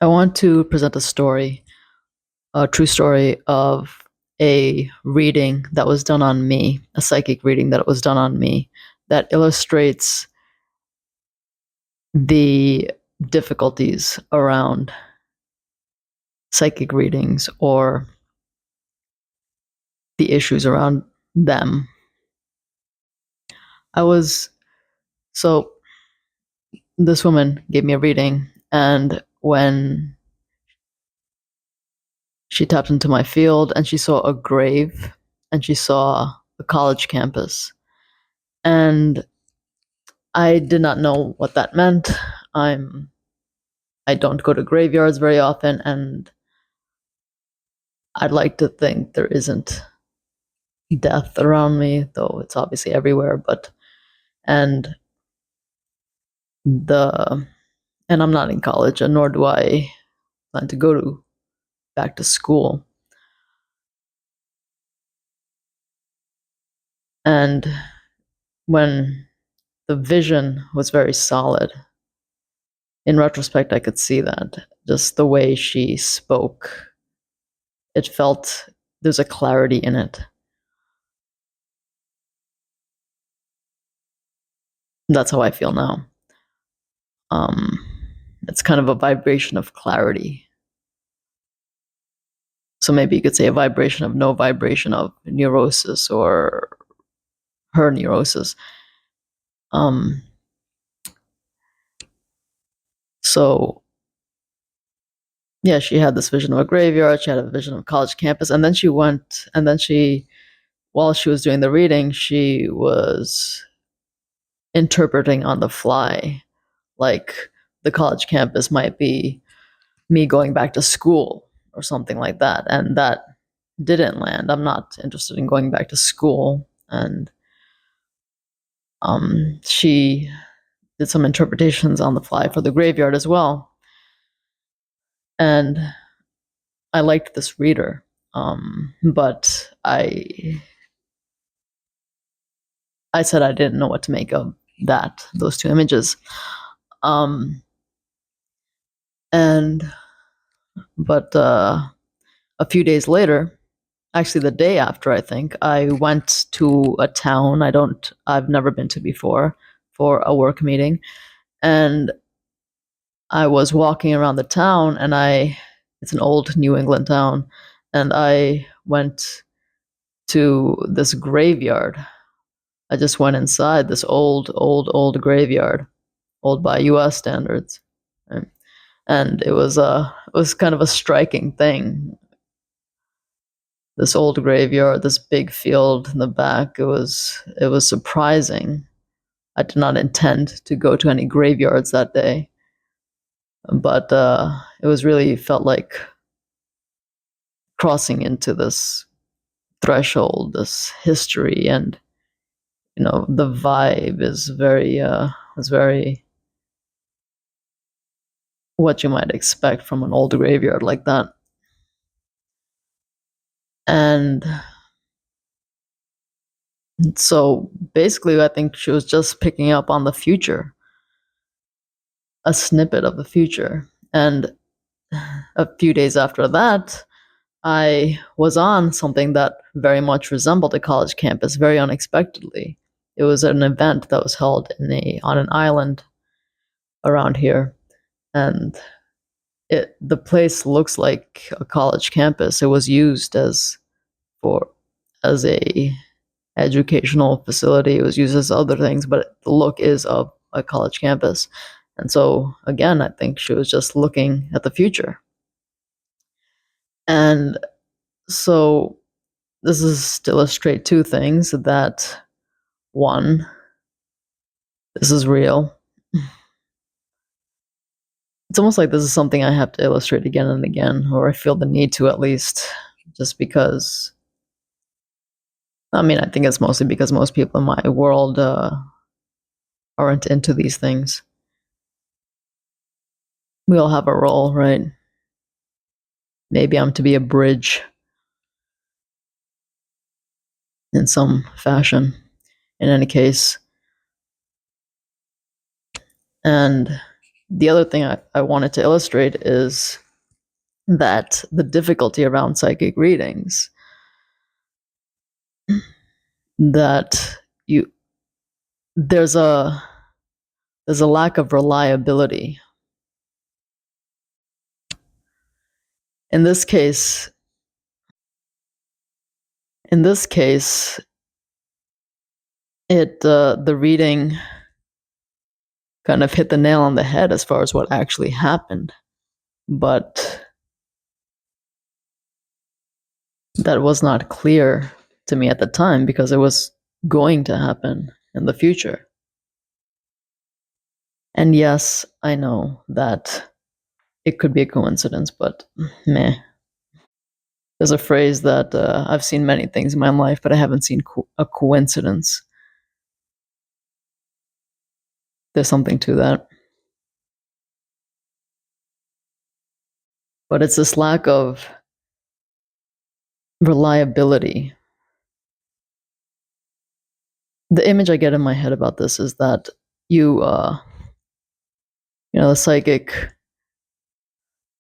I want to present a true story of a reading that was done on me, a psychic reading that was done on me, that illustrates the difficulties around psychic readings or the issues around them. So this woman gave me a reading, and when she tapped into my field and she saw a grave and she saw a college campus, and I did not know what that meant. I don't go to graveyards very often, and I'd like to think there isn't death around me, though it's obviously everywhere. And the and I'm not in college, and nor do I plan to go back to school. And when the vision was very solid, in retrospect, I could see that just the way she spoke, it felt there's a clarity in it. That's how I feel now. Um, it's kind of a vibration of clarity. So maybe you could say a vibration of no vibration of neurosis or her neurosis. Um, so yeah, she had this vision of a graveyard. She had a vision of a college campus, and then while she was doing the reading, she was interpreting on the fly, like the college campus might be me going back to school or something like that, and that didn't land. I'm not interested in going back to school, and she did some interpretations on the fly for the graveyard as well, and I liked this reader, but I said I didn't know what to make of those two images, and but a few days later, actually the day after, I think I went to a town I've never been to before for a work meeting, and I was walking around the town, and it's an old New England town, and I went to this graveyard. I just went inside this old graveyard, old by US standards. Right? And it was kind of a striking thing. This old graveyard, this big field in the back, it was surprising. I did not intend to go to any graveyards that day, but it was really felt like crossing into this threshold, this history, and the vibe is very what you might expect from an old graveyard like that. And so basically, I think she was just picking up on the future, a snippet of the future. And a few days after that, I was on something that very much resembled a college campus, very unexpectedly. It was an event that was held on an island around here, and the place looks like a college campus. It was used for as a educational facility. It was used as other things, but the look is of a college campus. And so again, I think she was just looking at the future. And so this is to illustrate two things: that one, this is real. It's almost like this is something I have to illustrate again and again, or I feel the need to, at least, just because. I mean, I think it's mostly because most people in my world aren't into these things. We all have a role, right? Maybe I'm to be a bridge in some fashion, in any case. And the other thing I wanted to illustrate is that the difficulty around psychic readings, that you there's a lack of reliability. In this case, in this case, the reading kind of hit the nail on the head as far as what actually happened, but that was not clear to me at the time because it was going to happen in the future. And yes, I know that it could be a coincidence, but meh. There's a phrase that I've seen many things in my life, but I haven't seen a coincidence. There's something to that. But it's this lack of reliability. The image I get in my head about this is that the psychic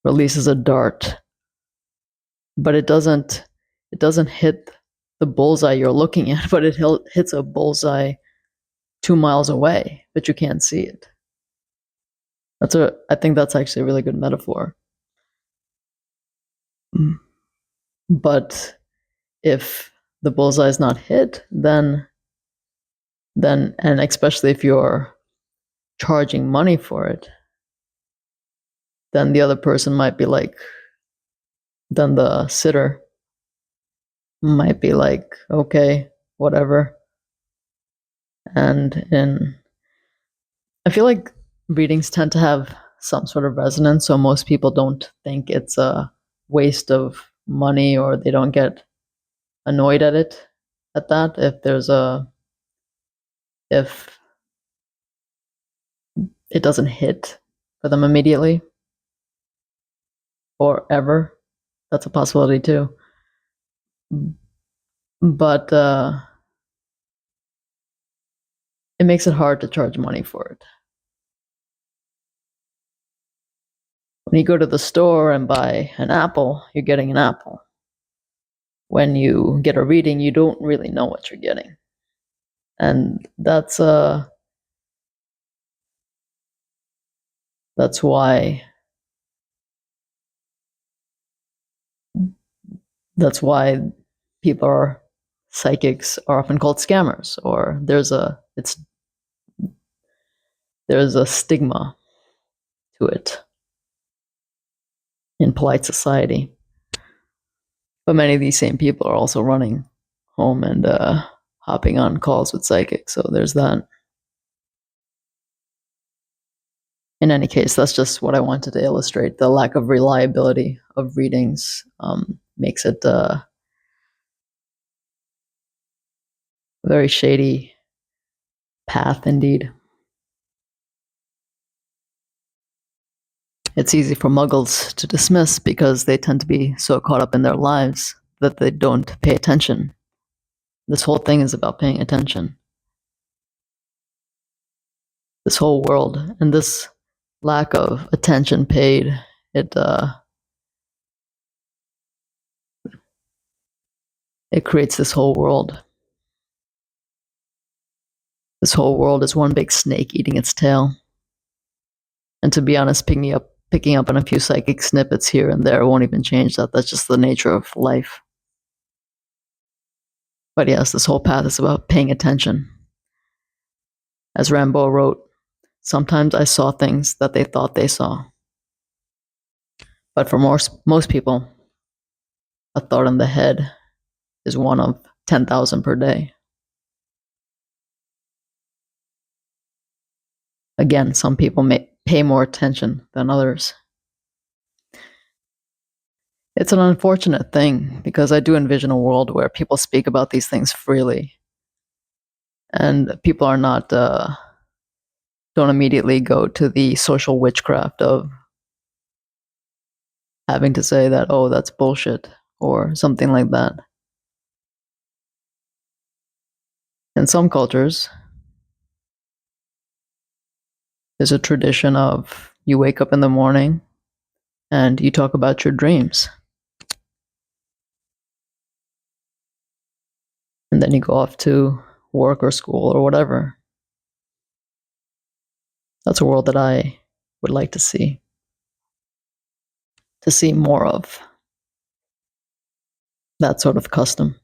releases a dart, but it doesn't hit the bullseye you're looking at, but it hits a bullseye 2 miles away, but you can't see it. I think that's actually a really good metaphor. But if the bullseye is not hit, then and especially if you're charging money for it, then the other person might be like, then the sitter might be like, okay, whatever. And I feel like readings tend to have some sort of resonance, so most people don't think it's a waste of money, or they don't get annoyed at that if it doesn't hit for them immediately or ever. That's a possibility too. But it makes it hard to charge money for it. When you go to the store and buy an apple, you're getting an apple. When you get a reading, you don't really know what you're getting. And that's why psychics are often called scammers, or there's a stigma to it in polite society. But many of these same people are also running home and hopping on calls with psychics, so there's that. In any case, that's just what I wanted to illustrate. The lack of reliability of readings makes it a very shady path indeed. It's easy for muggles to dismiss because they tend to be so caught up in their lives that they don't pay attention. This whole thing is about paying attention. This whole world and this lack of attention paid, it creates this whole world. This whole world is one big snake eating its tail. And to be honest, picking up on a few psychic snippets here and there won't even change that. That's just the nature of life. But yes, this whole path is about paying attention. As Rimbaud wrote, sometimes I saw things that they thought they saw. But for most people, a thought in the head is one of 10,000 per day. Again, some people may pay more attention than others. It's an unfortunate thing because I do envision a world where people speak about these things freely, and people are not don't immediately go to the social witchcraft of having to say that, oh, that's bullshit, or something like that. In some cultures, there's a tradition of, you wake up in the morning and you talk about your dreams. And then you go off to work or school or whatever. That's a world that I would like to see more of. That sort of custom.